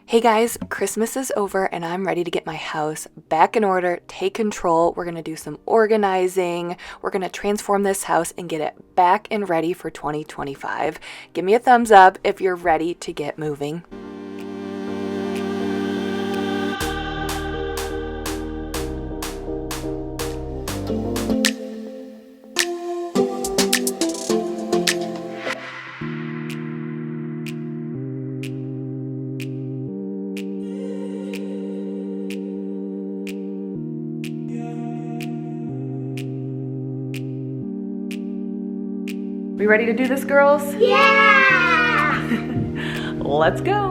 Hey guys, Christmas is over and I'm ready to get my house back in order, take control. We're going to do some organizing. We're going to transform this house and get it back and ready for 2025. Give me a thumbs up if you're ready to get moving. We ready to do this, girls? Yeah! Let's go.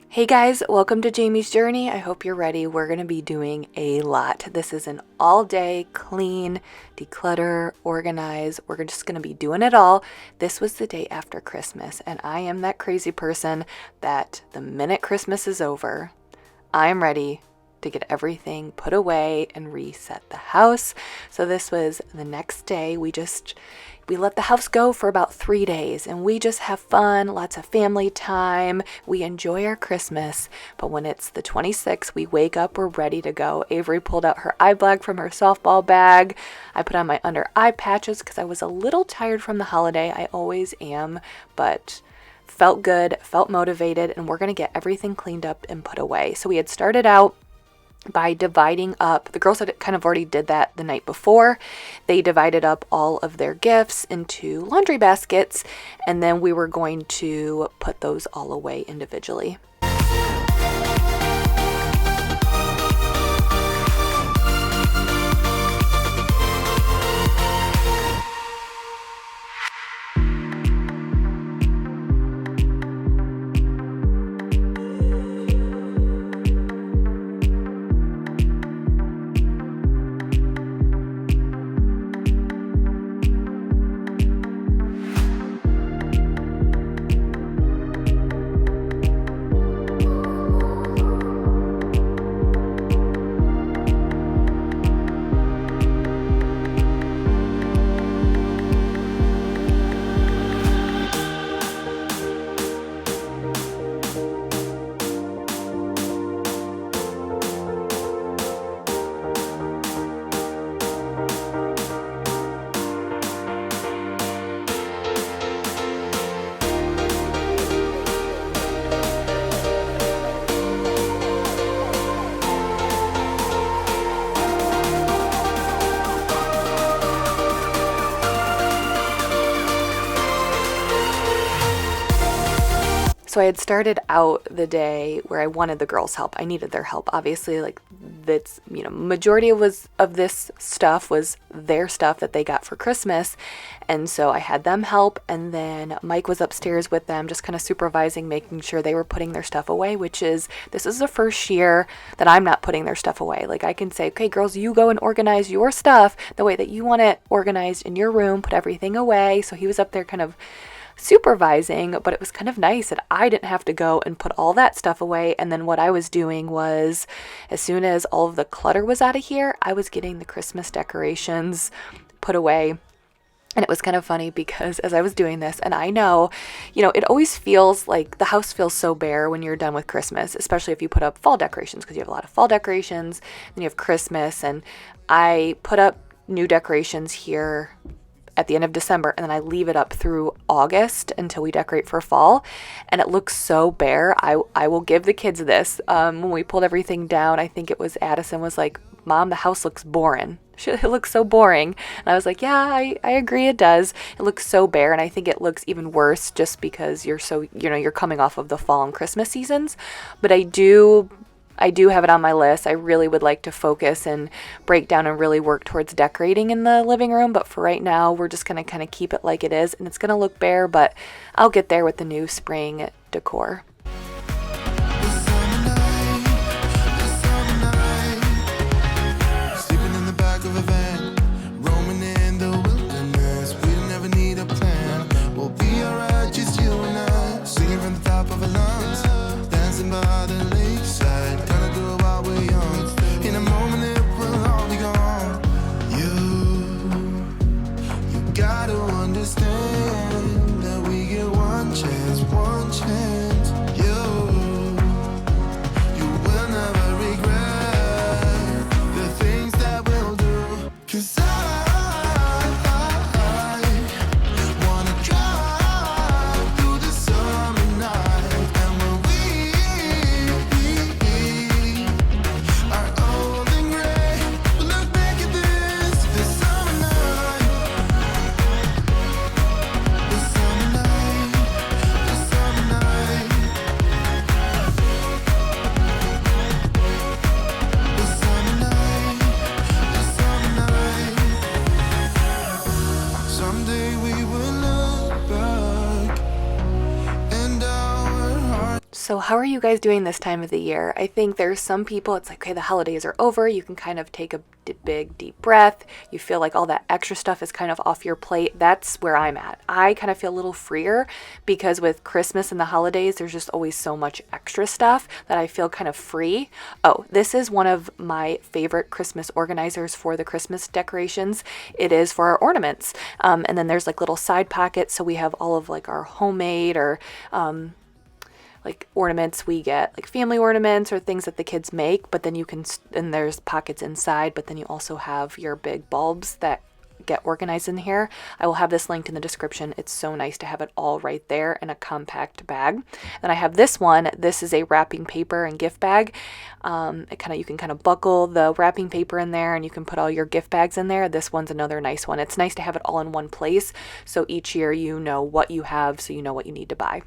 Hey guys, welcome to Jamie's Journey. I hope you're ready. We're going to be doing a lot. This is an all-day clean, declutter, organize. We're just going to be doing it all. This was the day after Christmas, and I am that crazy person that the minute Christmas is over, I'm ready to get everything put away and reset the house. So this was the next day. We let the house go for about 3 days and we just have fun, lots of family time. We enjoy our Christmas, but when it's the 26th, we wake up, we're ready to go. Avery pulled out her eye bag from her softball bag. I put on my under eye patches because I was a little tired from the holiday. I always am, but felt good, felt motivated, and we're going to get everything cleaned up and put away. So we had started out by dividing up, the girls had kind of already did that the night before. They divided up all of their gifts into laundry baskets, and then we were going to put those all away individually. So I had started out the day where I wanted the girls' help. I needed their help. Obviously, like that's, majority of this stuff was their stuff that they got for Christmas. And so I had them help. And then Mike was upstairs with them, just kind of supervising, making sure they were putting their stuff away, this is the first year that I'm not putting their stuff away. Like I can say, okay, girls, you go and organize your stuff the way that you want it organized in your room, put everything away. So he was up there kind of supervising, but it was kind of nice that I didn't have to go and put all that stuff away. And then what I was doing was, as soon as all of the clutter was out of here, I was getting the Christmas decorations put away. And it was kind of funny because as I was doing this, and I know, it always feels like the house feels so bare when you're done with Christmas, especially if you put up fall decorations, because you have a lot of fall decorations, then you have Christmas, and I put up new decorations here at the end of December, and then I leave it up through August until we decorate for fall, and it looks so bare. I will give the kids this. When we pulled everything down, I think it was Addison was like, Mom, the house looks boring. It looks so boring. And I was like, yeah, I agree it does. It looks so bare, and I think it looks even worse just because you're coming off of the fall and Christmas seasons. But I do have it on my list. I really would like to focus and break down and really work towards decorating in the living room. But for right now, we're just going to kind of keep it like it is. And it's going to look bare, but I'll get there with the new spring decor. Sleeping in the back of a van, roaming in the wilderness. We never need a plan. understand that we get one chance, one chance. You will never regret the things that we'll do. 'Cause I wanna drive through the summer night. And when we are old and gray, we'll look back at this summer night. The summer night, the summer night. The summer night, the summer night. Someday we will look back and our hearts. So how are you guys doing this time of the year? I think there's some people, it's like, okay, the holidays are over. You can kind of take a big deep breath. You feel like all that extra stuff is kind of off your plate. That's where I'm at. I kind of feel a little freer because with Christmas and the holidays, there's just always so much extra stuff that I feel kind of free. Oh, this is one of my favorite Christmas organizers for the Christmas decorations. It is for our ornaments. And then there's like little side pockets. So we have all of like our homemade or like ornaments. We get like family ornaments or things that the kids make, but then you can, and there's pockets inside, but then you also have your big bulbs that get organized in here. I will have this linked in the description. It's so nice to have it all right there in a compact bag. Then I have this one. This is a wrapping paper and gift bag. You can kind of buckle the wrapping paper in there and you can put all your gift bags in there. This one's another nice one. It's nice to have it all in one place. So each year you know what you have, so you know what you need to buy.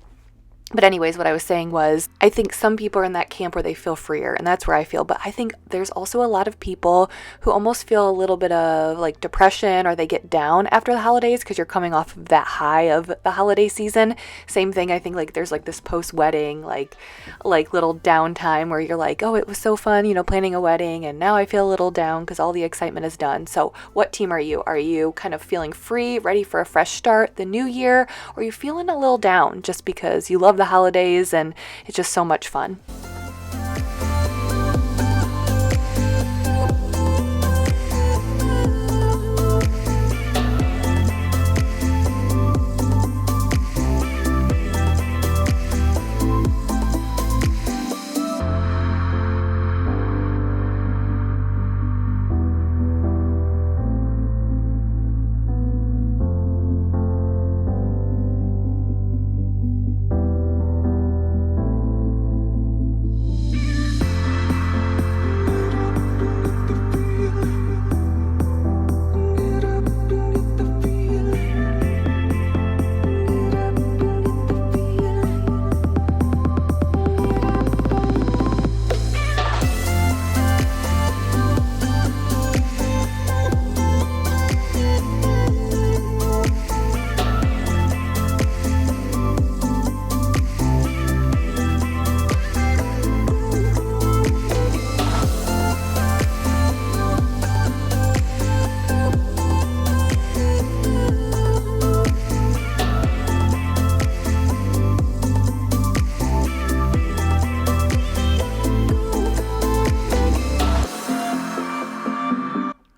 But anyways, what I was saying was, I think some people are in that camp where they feel freer, and that's where I feel. But I think there's also a lot of people who almost feel a little bit of like depression, or they get down after the holidays because you're coming off of that high of the holiday season. Same thing, I think like there's like this post-wedding, like little downtime where you're like, oh, it was so fun, planning a wedding, and now I feel a little down because all the excitement is done. So what team are you? Are you kind of feeling free, ready for a fresh start, the new year, or are you feeling a little down just because you love the holidays and it's just so much fun?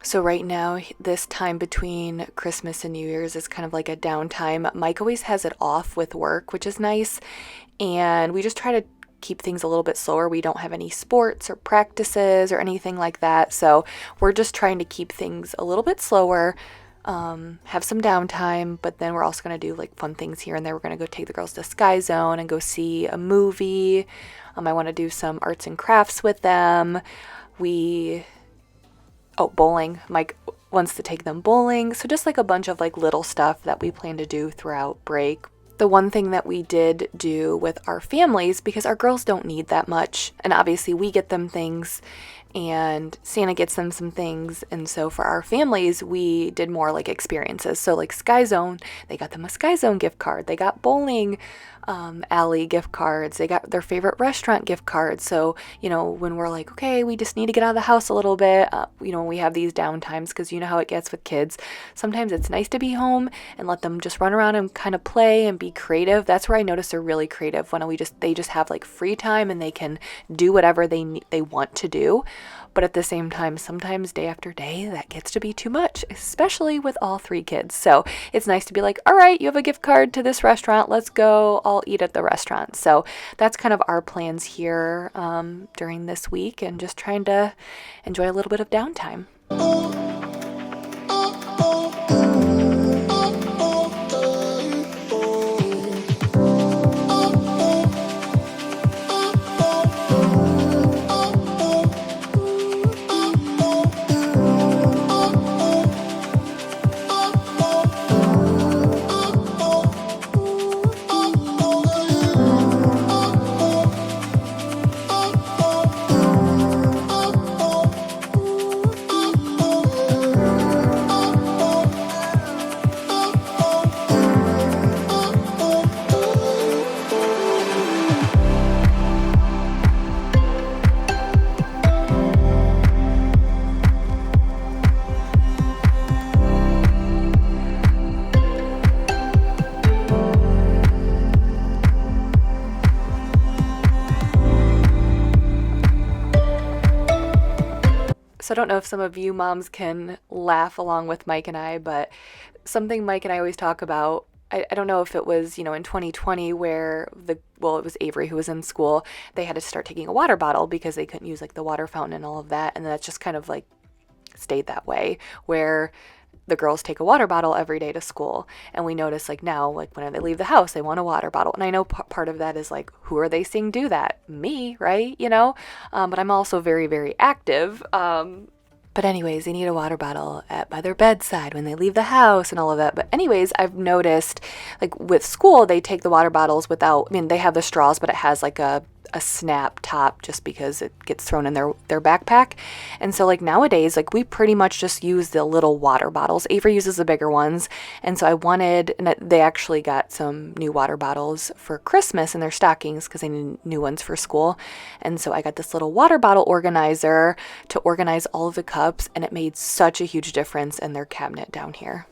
So right now, this time between Christmas and New Year's is kind of like a downtime. Mike always has it off with work, which is nice. And we just try to keep things a little bit slower. We don't have any sports or practices or anything like that. So we're just trying to keep things a little bit slower, have some downtime, but then we're also going to do like fun things here and there. We're going to go take the girls to Sky Zone and go see a movie. I want to do some arts and crafts with them. Bowling. Mike wants to take them bowling. So just like a bunch of like little stuff that we plan to do throughout break. The one thing that we did do with our families, because our girls don't need that much, and obviously we get them things and Santa gets them some things, and so for our families we did more like experiences. So like Sky Zone, they got them a Sky Zone gift card, they got bowling alley gift cards, they got their favorite restaurant gift cards. So when we're like, okay, we just need to get out of the house a little bit, when we have these downtimes, because you know how it gets with kids, sometimes it's nice to be home and let them just run around and kind of play and be creative. That's where I notice they're really creative, when they just have like free time and they can do whatever they want to do. But at the same time, sometimes day after day, that gets to be too much, especially with all 3 kids. So it's nice to be like, all right, you have a gift card to this restaurant. Let's go all eat at the restaurant. So that's kind of our plans here during this week, and just trying to enjoy a little bit of downtime. So I don't know if some of you moms can laugh along with Mike and I, but something Mike and I always talk about, I don't know if it was, in 2020 where it was Avery who was in school, they had to start taking a water bottle because they couldn't use like the water fountain and all of that. And that's just kind of like stayed that way, where the girls take a water bottle every day to school. And we notice like now, like when they leave the house, they want a water bottle. And I know part of that is like, who are they seeing do that? Me, right? But I'm also very, very active. But anyways, they need a water bottle by their bedside when they leave the house and all of that. But anyways, I've noticed like with school, they take the water bottles they have the straws, but it has like a snap top just because it gets thrown in their backpack. And so like nowadays, like we pretty much just use the little water bottles. Avery uses the bigger ones. And so they actually got some new water bottles for Christmas in their stockings because they need new ones for school. And so I got this little water bottle organizer to organize all of the cups, and it made such a huge difference in their cabinet down here.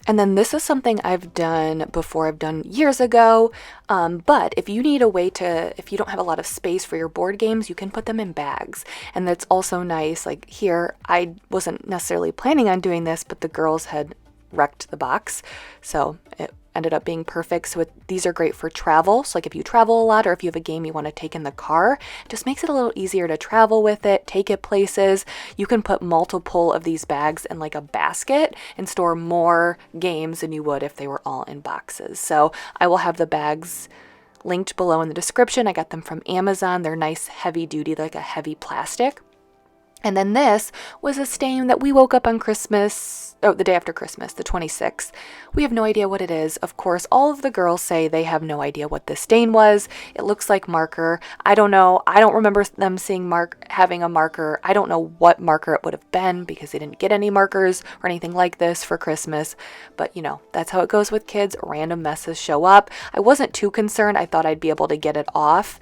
And then this is something I've done before, I've done years ago, but if you need if you don't have a lot of space for your board games, you can put them in bags. And that's also nice. Like here, I wasn't necessarily planning on doing this, but the girls had wrecked the box, so it ended up being perfect. So these are great for travel. So like if you travel a lot, or if you have a game you want to take in the car, it just makes it a little easier to travel with it, take it places. You can put multiple of these bags in like a basket and store more games than you would if they were all in boxes. So I will have the bags linked below in the description. I got them from Amazon. They're nice, heavy duty, like a heavy plastic. And then this was a stain that we woke up on the day after Christmas, the 26th. We have no idea what it is. Of course, all of the girls say they have no idea what this stain was. It looks like marker. I don't know. I don't remember them having a marker. I don't know what marker it would have been because they didn't get any markers or anything like this for Christmas. But that's how it goes with kids. Random messes show up. I wasn't too concerned. I thought I'd be able to get it off.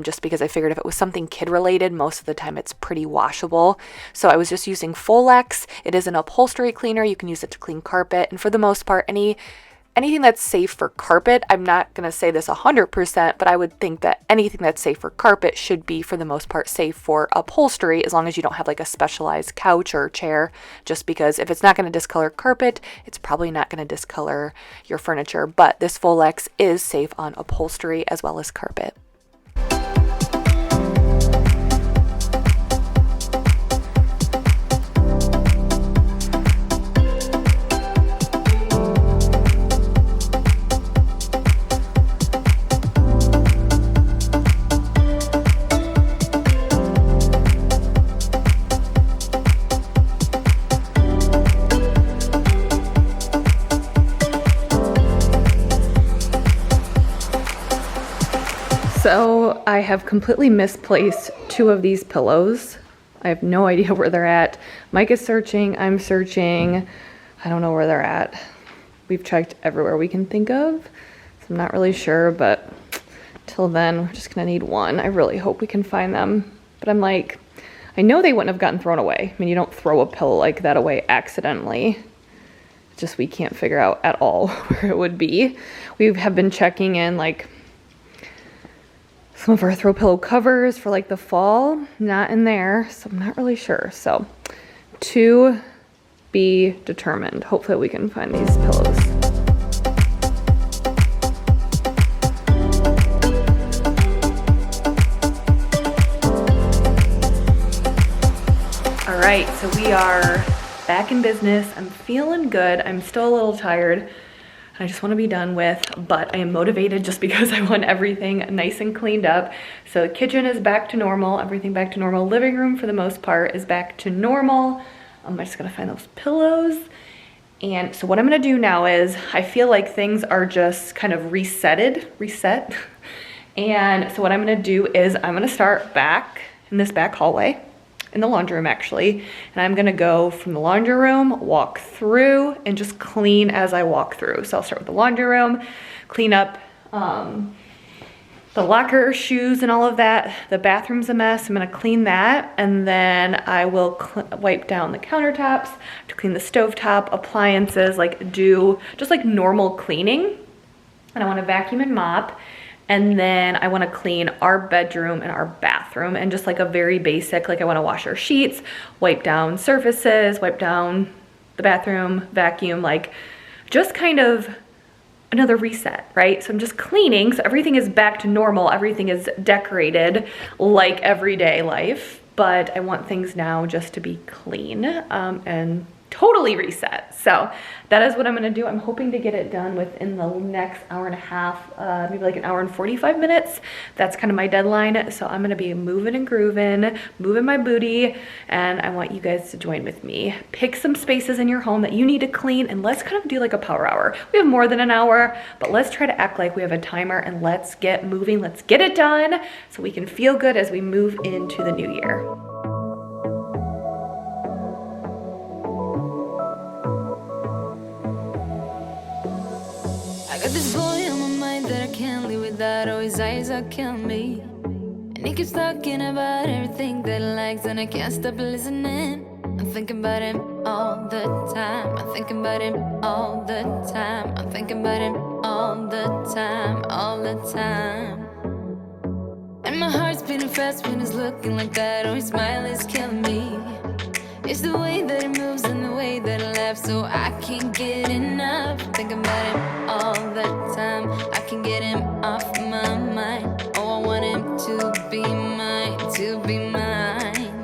Just because I figured if it was something kid related, most of the time it's pretty washable. So I was just using Folex. It is an upholstery cleaner. You can use it to clean carpet. And for the most part, anything that's safe for carpet, I'm not going to say this 100%, but I would think that anything that's safe for carpet should be for the most part safe for upholstery, as long as you don't have like a specialized couch or chair, just because if it's not going to discolor carpet, it's probably not going to discolor your furniture. But this Folex is safe on upholstery as well as carpet. So I have completely misplaced 2 of these pillows. I have no idea where they're at. Mike is searching, I'm searching. I don't know where they're at. We've checked everywhere we can think of. So I'm not really sure, but till then, we're just gonna need one. I really hope we can find them. But I'm like, I know they wouldn't have gotten thrown away. I mean, you don't throw a pillow like that away accidentally. It's just we can't figure out at all where it would be. We have been checking in like some of our throw pillow covers for like the fall, not in there, so I'm not really sure. So to be determined. Hopefully we can find these pillows. All right, so we are back in business. I'm feeling good. I'm still a little tired. I just want to be done with, but I am motivated just because I want everything nice and cleaned up. So the kitchen is back to normal, everything back to normal. Living room for the most part is back to normal. I'm just gonna find those pillows. And so what I'm gonna do now is, I feel like things are just kind of reset. And so what I'm gonna do is I'm gonna start back in this back hallway, in the laundry room actually, and I'm gonna go from the laundry room, walk through, and just clean as I walk through. So I'll start with the laundry room, clean up the locker, shoes, and all of that. The bathroom's a mess. I'm gonna clean that, and then I will wipe down the countertops, to clean the stovetop, appliances, like do just like normal cleaning. And I wanna vacuum and mop. And then I wanna clean our bedroom and our bathroom, and just like a very basic, like I wanna wash our sheets, wipe down surfaces, wipe down the bathroom, vacuum, like just kind of another reset, right? So I'm just cleaning, so everything is back to normal, everything is decorated like everyday life, but I want things now just to be clean and totally reset. So that is what I'm gonna do. I'm hoping to get it done within the next hour and a half, maybe like an hour and 45 minutes. That's kind of my deadline. So I'm gonna be moving and grooving, moving my booty, and I want you guys to join with me. Pick some spaces in your home that you need to clean, and let's kind of do like a power hour. We have more than an hour, but let's try to act like we have a timer, and let's get moving. Let's get it done so we can feel good as we move into the new year. I got this boy on my mind that I can't live without. Oh, his eyes are killing me. And he keeps talking about everything that he likes, and I can't stop listening. I'm thinking about him all the time. I'm thinking about him all the time. I'm thinking about him all the time, all the time. And my heart's beating fast when he's looking like that. Oh, his smile is killing me. It's the way that he moves and the way that he laughs, so I can't get enough. Thinking about him all the time. I can't get him off my mind. Oh, I want him to be mine, to be mine.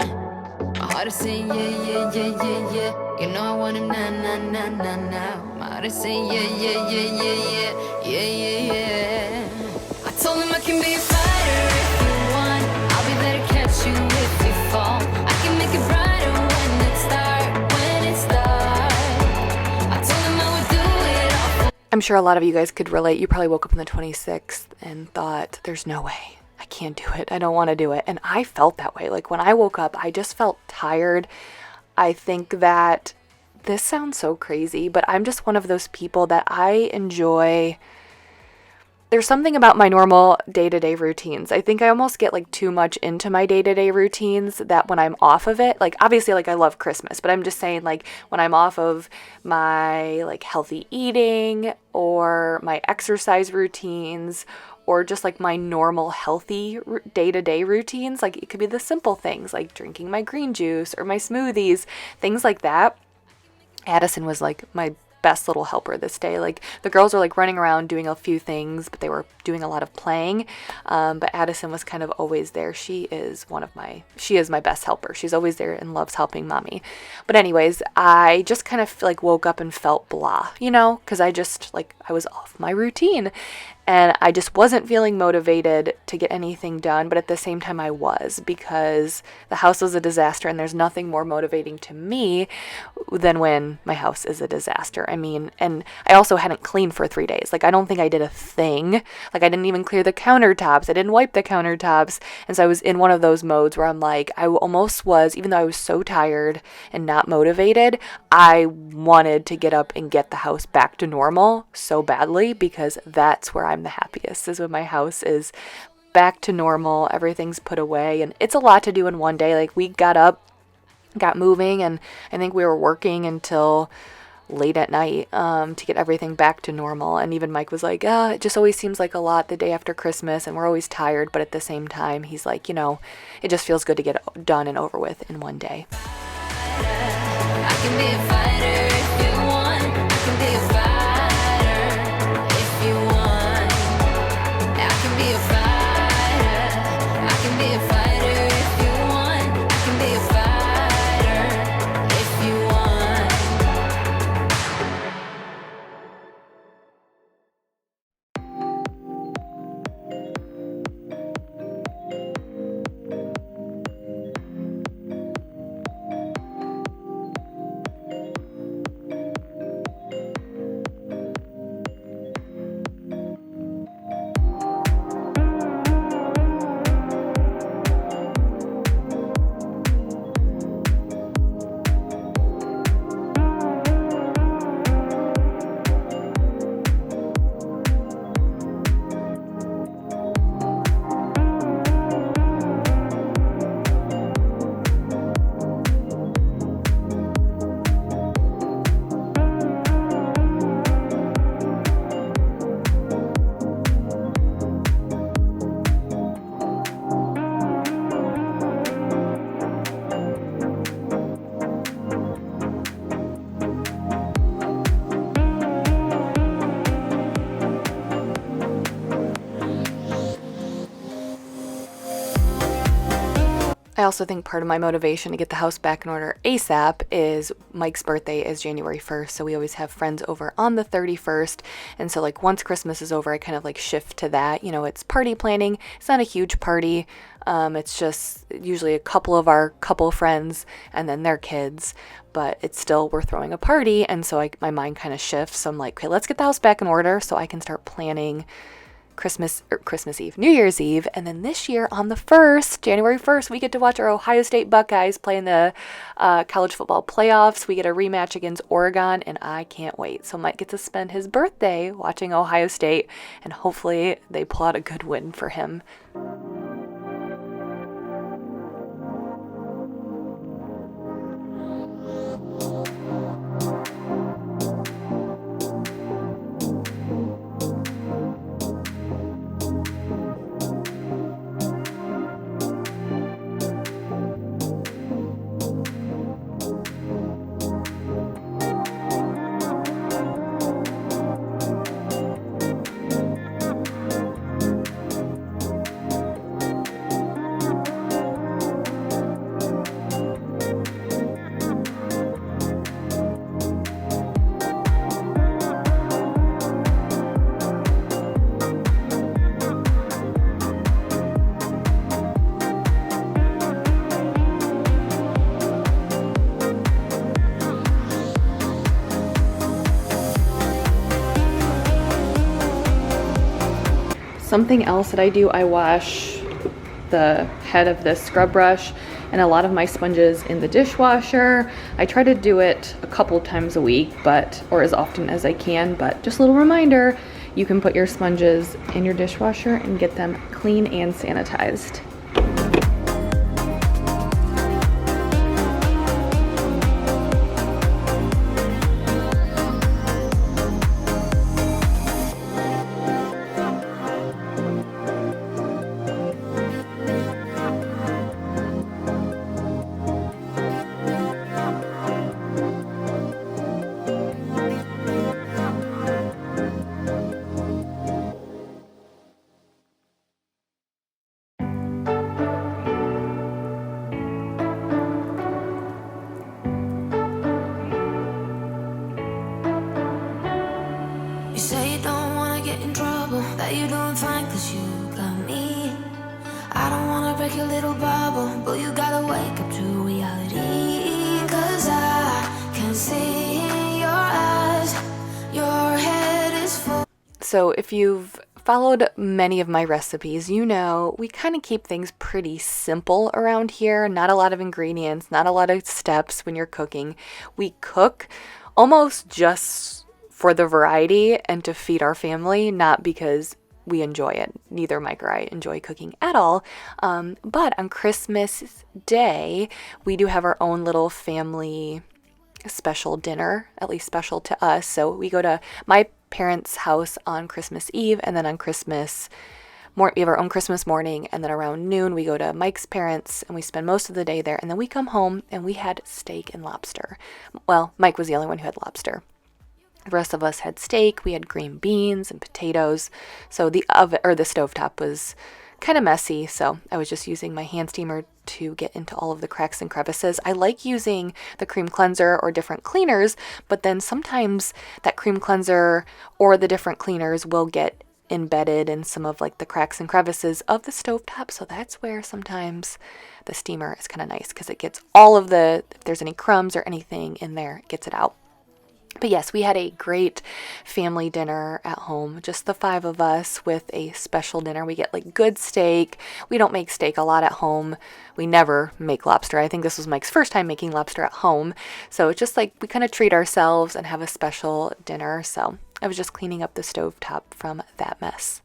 My heart is saying yeah, yeah, yeah, yeah, yeah. You know I want him now, now, now, now, now. My heart is saying yeah, yeah, yeah, yeah, yeah, yeah, yeah, yeah. I told him I can be a fighter if you want. I'll be there to catch you if you fall. I can make it brighter when it starts, when it starts. I told him I would do it all. I'm sure a lot of you guys could relate. You probably woke up on the 26th and thought, there's no way. I can't do it. I don't want to do it. And I felt that way. Like when I woke up, I just felt tired. I think that this sounds so crazy, but I'm just one of those people that I enjoy. There's something about my normal day-to-day routines. I think I almost get like too much into my day-to-day routines that when I'm off of it, like obviously like I love Christmas, but I'm just saying like when I'm off of my like healthy eating or my exercise routines or just like my normal healthy day-to-day routines, like it could be the simple things like drinking my green juice or my smoothies, things like that. Addison was like my best little helper this day. Like the girls were like running around doing a few things, but they were doing a lot of playing. But Addison was kind of always there. She is my best helper. She's always there and loves helping mommy. But anyways, I just kind of like woke up and felt blah, you know, because I was off my routine. And I just wasn't feeling motivated to get anything done, but at the same time I was, because the house was a disaster and there's nothing more motivating to me than when my house is a disaster. I mean, and I also hadn't cleaned for 3 days. Like, I don't think I did a thing. Like, I didn't even clear the countertops. I didn't wipe the countertops. And so I was in one of those modes where I'm like, I almost was, even though I was so tired and not motivated, I wanted to get up and get the house back to normal so badly, because that's where I'm the happiest, is when my house is back to normal, everything's put away. And it's a lot to do in one day. Like, we got up, got moving, and I think we were working until late at night to get everything back to normal. And even Mike was like, it just always seems like a lot the day after Christmas, and we're always tired, but at the same time, he's like, it just feels good to get it done and over with in one day. I can be a fighter if you want. I can be a fighter if you want. I can be a fighter. I can be a fighter if you want. I can be a fighter if you want. I also think part of my motivation to get the house back in order ASAP is Mike's birthday is January 1st, so we always have friends over on the 31st, and so like once Christmas is over, I kind of like shift to that. It's party planning. It's not a huge party. It's just usually a couple of our couple friends and then their kids, but it's still, we're throwing a party, and so my mind kind of shifts. So I'm like, okay, let's get the house back in order so I can start planning Christmas Eve, New Year's Eve. And then this year on the 1st, January 1st, we get to watch our Ohio State Buckeyes play in the college football playoffs. We get a rematch against Oregon, and I can't wait. So Mike gets to spend his birthday watching Ohio State, and hopefully they pull out a good win for him. Something else that I do, I wash the head of this scrub brush and a lot of my sponges in the dishwasher. I try to do it a couple times a week, or as often as I can, but just a little reminder, you can put your sponges in your dishwasher and get them clean and sanitized. You say you don't wanna get in trouble, that you're doing fine cause you got me. I don't wanna break your little bubble, but you gotta wake up to reality. Cause I can see in your eyes So if you've followed many of my recipes, you know we kind of keep things pretty simple around here. Not a lot of ingredients, not a lot of steps when you're cooking. We cook almost just for the variety and to feed our family, not because we enjoy it. Neither Mike or I enjoy cooking at all. But on Christmas Day, we do have our own little family special dinner, at least special to us. So we go to my parents' house on Christmas Eve, and then on Christmas we have our own Christmas morning, and then around noon we go to Mike's parents and we spend most of the day there, and then we come home and we had steak and lobster. Well, Mike was the only one who had lobster. The rest of us had steak, we had green beans and potatoes. So the oven or the stovetop was kind of messy, so I was just using my hand steamer to get into all of the cracks and crevices. I like using the cream cleanser or different cleaners, but then sometimes that cream cleanser or the different cleaners will get embedded in some of like the cracks and crevices of the stovetop. So that's where sometimes the steamer is kind of nice because it gets all of if there's any crumbs or anything in there, it gets it out. But yes, we had a great family dinner at home, just the 5 of us with a special dinner. We get like good steak. We don't make steak a lot at home. We never make lobster. I think this was Mike's first time making lobster at home. So it's just like we kind of treat ourselves and have a special dinner. So I was just cleaning up the stovetop from that mess.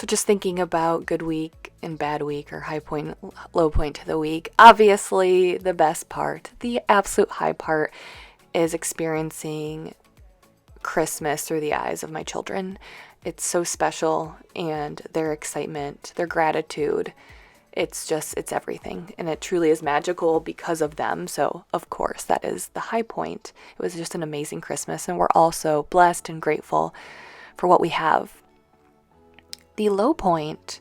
Just thinking about good week and bad week, or high point, low point to the week. Obviously, the best part, the absolute high part, is experiencing Christmas through the eyes of my children. It's so special, and their excitement, their gratitude, it's everything, and it truly is magical because of them. So of course that is the high point. It was just an amazing Christmas, and we're all so blessed and grateful for what we have. The low point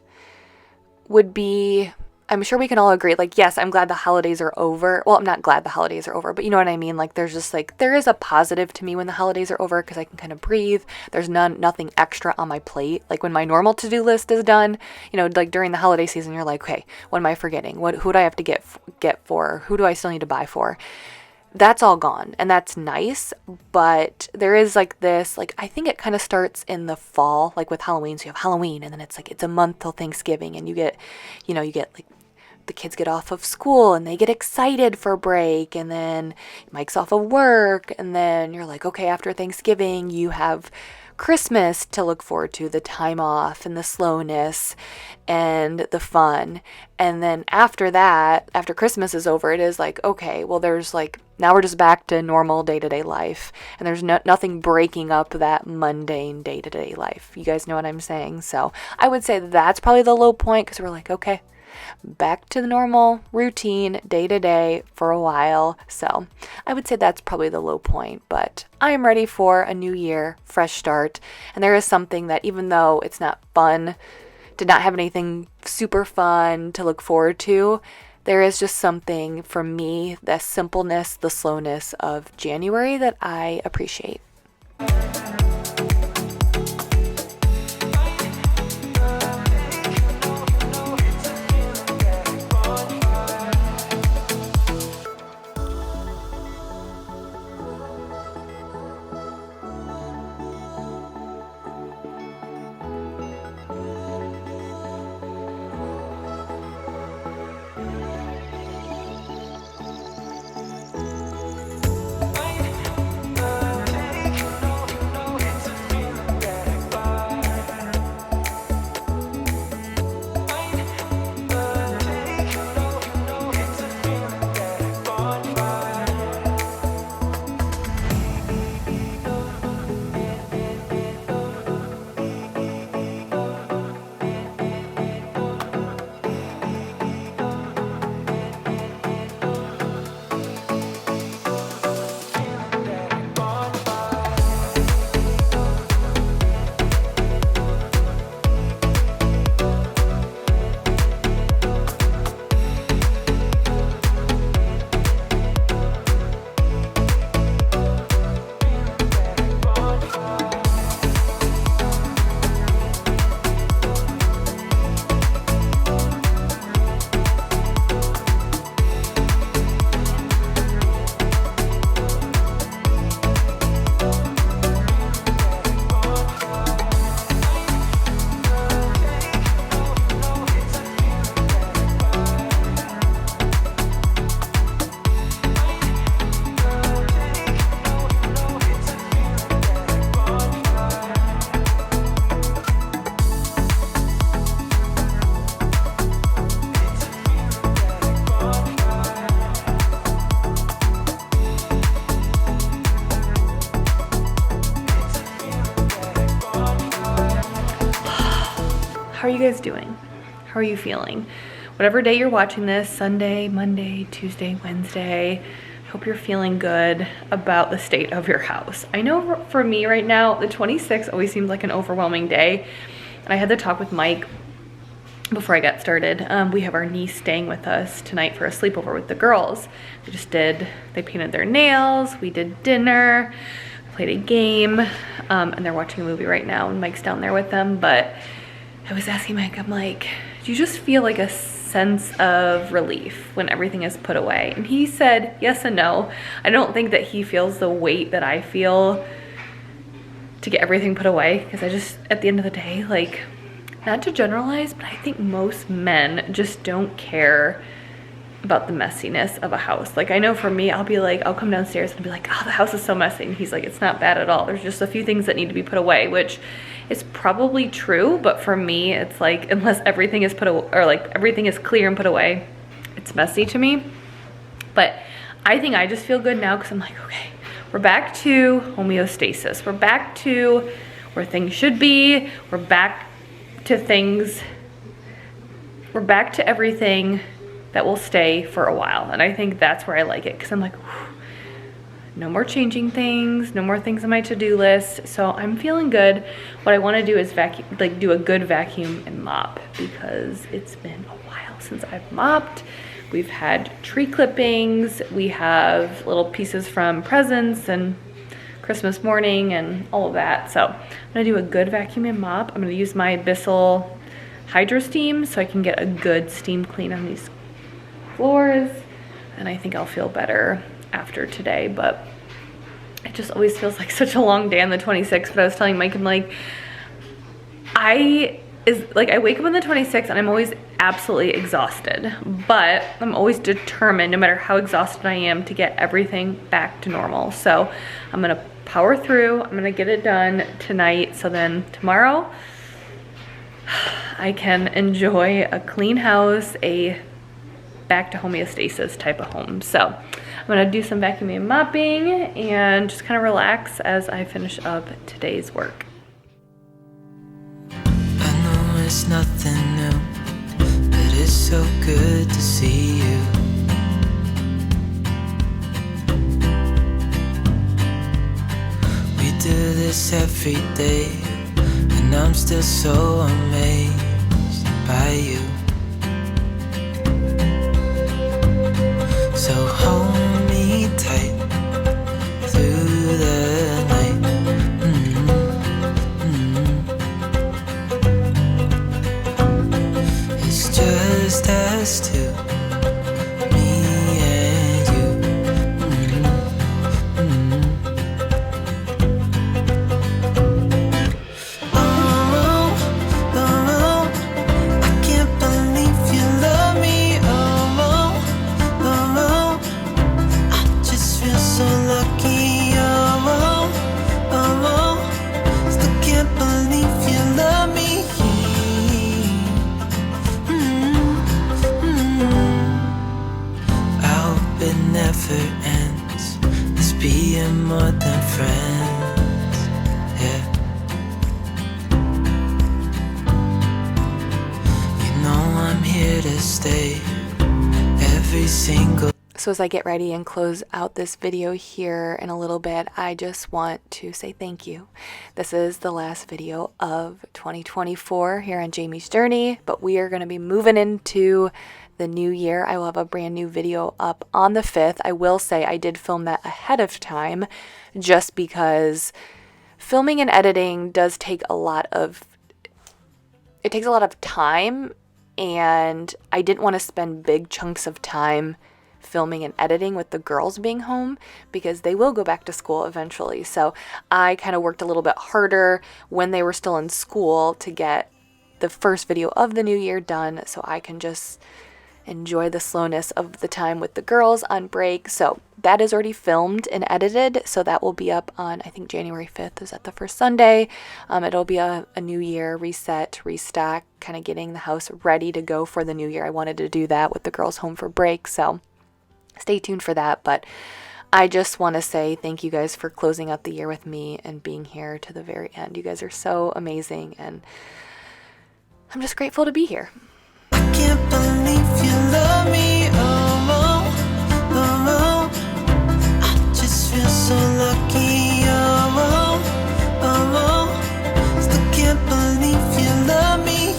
would be, I'm sure we can all agree, like, yes, I'm glad the holidays are over. Well, I'm not glad the holidays are over, but you know what I mean? Like, there's just like, there is a positive to me when the holidays are over because I can kind of breathe. There's nothing extra on my plate. Like when my normal to-do list is done, you know, like during the holiday season, you're like, okay, what am I forgetting? Who do I have to get for? Who do I still need to buy for? That's all gone, and that's nice, but there is like this, like, I think it kind of starts in the fall, like with Halloween. So you have Halloween, and then it's like, it's a month till Thanksgiving, and you get like the kids get off of school and they get excited for break, and then Mike's off of work, and then you're like, okay, after Thanksgiving, you have Christmas to look forward to, the time off and the slowness and the fun. And then after that, after Christmas is over, it is like, okay, well, there's like, now we're just back to normal day-to-day life, and there's nothing breaking up that mundane day-to-day life. You guys know what I'm saying? So I would say that's probably the low point, because we're like, okay, back to the normal routine day-to-day for a while. So I would say that's probably the low point, but I am ready for a new year, fresh start. And there is something that, even though it's not fun, did not have anything super fun to look forward to, there is just something for me, the simpleness, the slowness of January that I appreciate. How are you guys doing? How are you feeling? Whatever day you're watching this, Sunday, Monday, Tuesday, Wednesday, I hope you're feeling good about the state of your house. I know for me right now, the 26th always seems like an overwhelming day. And I had to talk with Mike before I got started. We have our niece staying with us tonight for a sleepover with the girls. They painted their nails, we did dinner, played a game, and they're watching a movie right now, and Mike's down there with them. But I was asking Mike, I'm like, do you just feel like a sense of relief when everything is put away? And he said yes and no. I don't think that he feels the weight that I feel to get everything put away, because I just, at the end of the day, like, not to generalize, but I think most men just don't care about the messiness of a house. Like, I know for me, I'll come downstairs and be like, oh, the house is so messy. And he's like, it's not bad at all. There's just a few things that need to be put away, which is probably true. But for me, it's like, unless everything is everything is clear and put away, it's messy to me. But I think I just feel good now, because I'm like, okay, we're back to homeostasis. We're back to where things should be. We're back to everything that will stay for a while. And I think that's where I like it, because I'm like, whew, no more changing things, no more things on my to-do list. So I'm feeling good. What I want to do is do a good vacuum and mop, because it's been a while since I've mopped. We've had tree clippings, we have little pieces from presents and Christmas morning and all of that. So I'm gonna do a good vacuum and mop. I'm gonna use my Bissell Hydro Steam so I can get a good steam clean on these floors, and I think I'll feel better after today. But it just always feels like such a long day on the 26th. But I was telling Mike, I'm like, I wake up on the 26th and I'm always absolutely exhausted, but I'm always determined, no matter how exhausted I am, to get everything back to normal. So I'm gonna power through, I'm gonna get it done tonight, so then tomorrow I can enjoy a clean house, a back to homeostasis type of home. So I'm gonna do some vacuuming and mopping and just kind of relax as I finish up today's work. I know it's nothing new, but it's so good to see you. We do this every day, and I'm still so amazed by you. So hold me tight through the night. It's just us two, me and you. Oh, oh, I can't believe you love me. Oh, oh, I just feel so lucky. Oh, still can't believe you love me. I hope it never ends. Let's be more than friends. Yeah. You know I'm here to stay every single. So as I get ready and close out this video here in a little bit, I just want to say thank you. This is the last video of 2024 here on Jamie's Journey, but we are going to be moving into the new year. I will have a brand new video up on the 5th. I will say I did film that ahead of time just because filming and editing does take a lot of time, and I didn't want to spend big chunks of time filming and editing with the girls being home because they will go back to school eventually. So I kind of worked a little bit harder when they were still in school to get the first video of the new year done so I can just enjoy the slowness of the time with the girls on break. So that is already filmed and edited, so that will be up on, I think January 5th is at the first Sunday. It'll be a new year reset, restock, kind of getting the house ready to go for the new year. I wanted to do that with the girls home for break, so stay tuned for that. But I just want to say thank you guys for closing out the year with me and being here to the very end. You guys are so amazing, and I'm just grateful to be here. I can't believe you love me. Oh, I just feel so lucky. Oh, still can't believe you love me.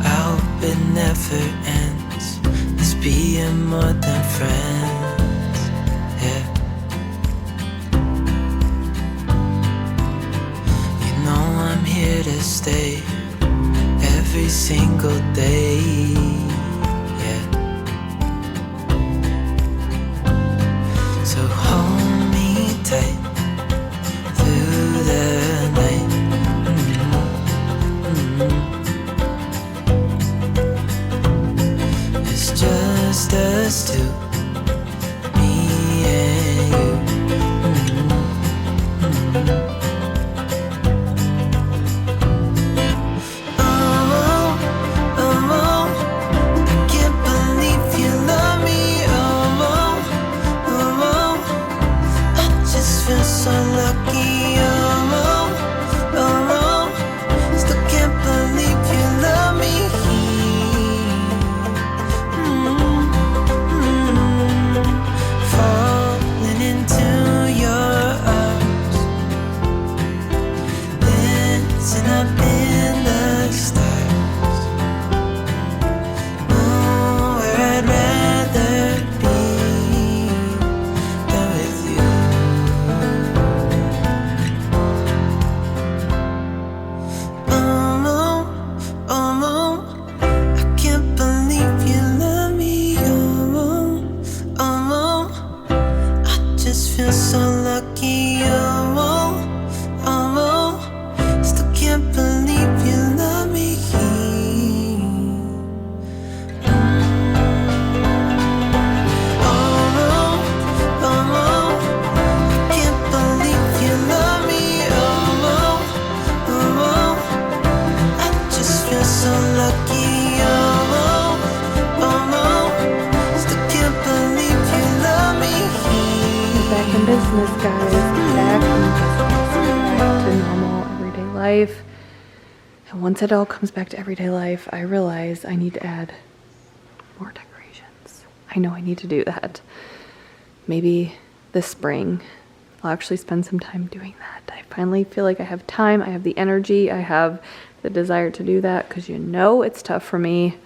I hope it never ends. Let's be more than friends. Yeah. I'm here to stay every single day. Yeah. So hold me tight through the night. It's just us two, me and you. Christmas, guys. Back to normal everyday life. And once it all comes back to everyday life, I realize I need to add more decorations. I know I need to do that. Maybe this spring I'll actually spend some time doing that. I finally feel like I have time, I have the energy, I have the desire to do that, because you know it's tough for me,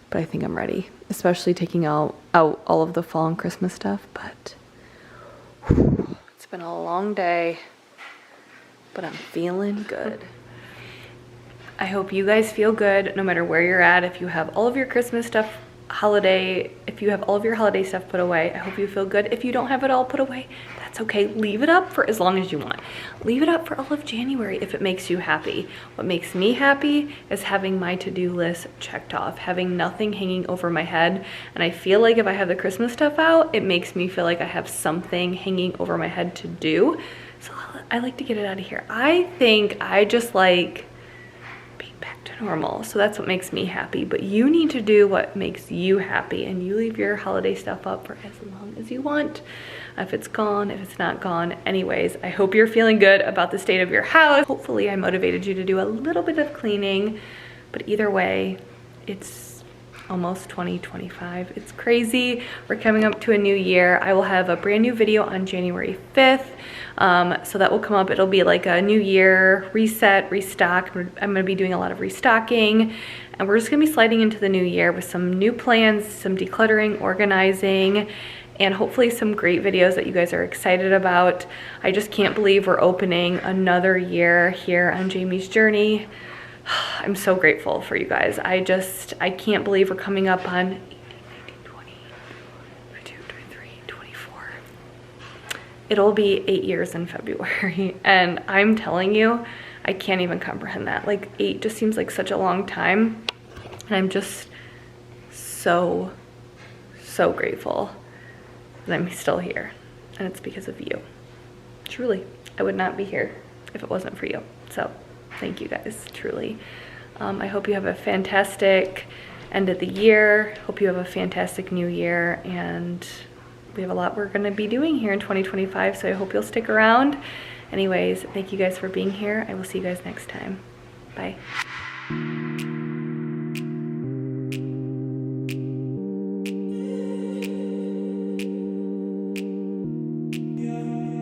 but I think I'm ready, especially taking out all of the fall and Christmas stuff. But it's been a long day, but I'm feeling good. I hope you guys feel good no matter where you're at. If you have all of your Christmas stuff, if you have all of your holiday stuff put away, I hope you feel good. If you don't have it all put away, that's okay. Leave it up for as long as you want. Leave it up for all of January if it makes you happy. What makes me happy is having my to-do list checked off, having nothing hanging over my head. And I feel like if I have the Christmas stuff out, it makes me feel like I have something hanging over my head to do. So I like to get it out of here. I think I just like being back to normal. So that's what makes me happy. But you need to do what makes you happy, and you leave your holiday stuff up for as long as you want. If it's gone, if it's not gone. Anyways, I hope you're feeling good about the state of your house. Hopefully I motivated you to do a little bit of cleaning, but either way, it's almost 2025. It's crazy. We're coming up to a new year. I will have a brand new video on January 5th. So that will come up. It'll be like a new year reset, restock. I'm gonna be doing a lot of restocking, and we're just gonna be sliding into the new year with some new plans, some decluttering, organizing, and hopefully some great videos that you guys are excited about. I just can't believe we're opening another year here on Jamie's Journey. I'm so grateful for you guys. I can't believe we're coming up on 18, 19, 20, 22, 23, 24. It'll be 8 years in February. And I'm telling you, I can't even comprehend that. Like 8 just seems like such a long time. And I'm just so grateful that I'm still here. And it's because of you. Truly, I would not be here if it wasn't for you. So thank you guys, truly. I hope you have a fantastic end of the year. Hope you have a fantastic new year, and we have a lot we're gonna be doing here in 2025, so I hope you'll stick around. Anyways, thank you guys for being here. I will see you guys next time. Bye.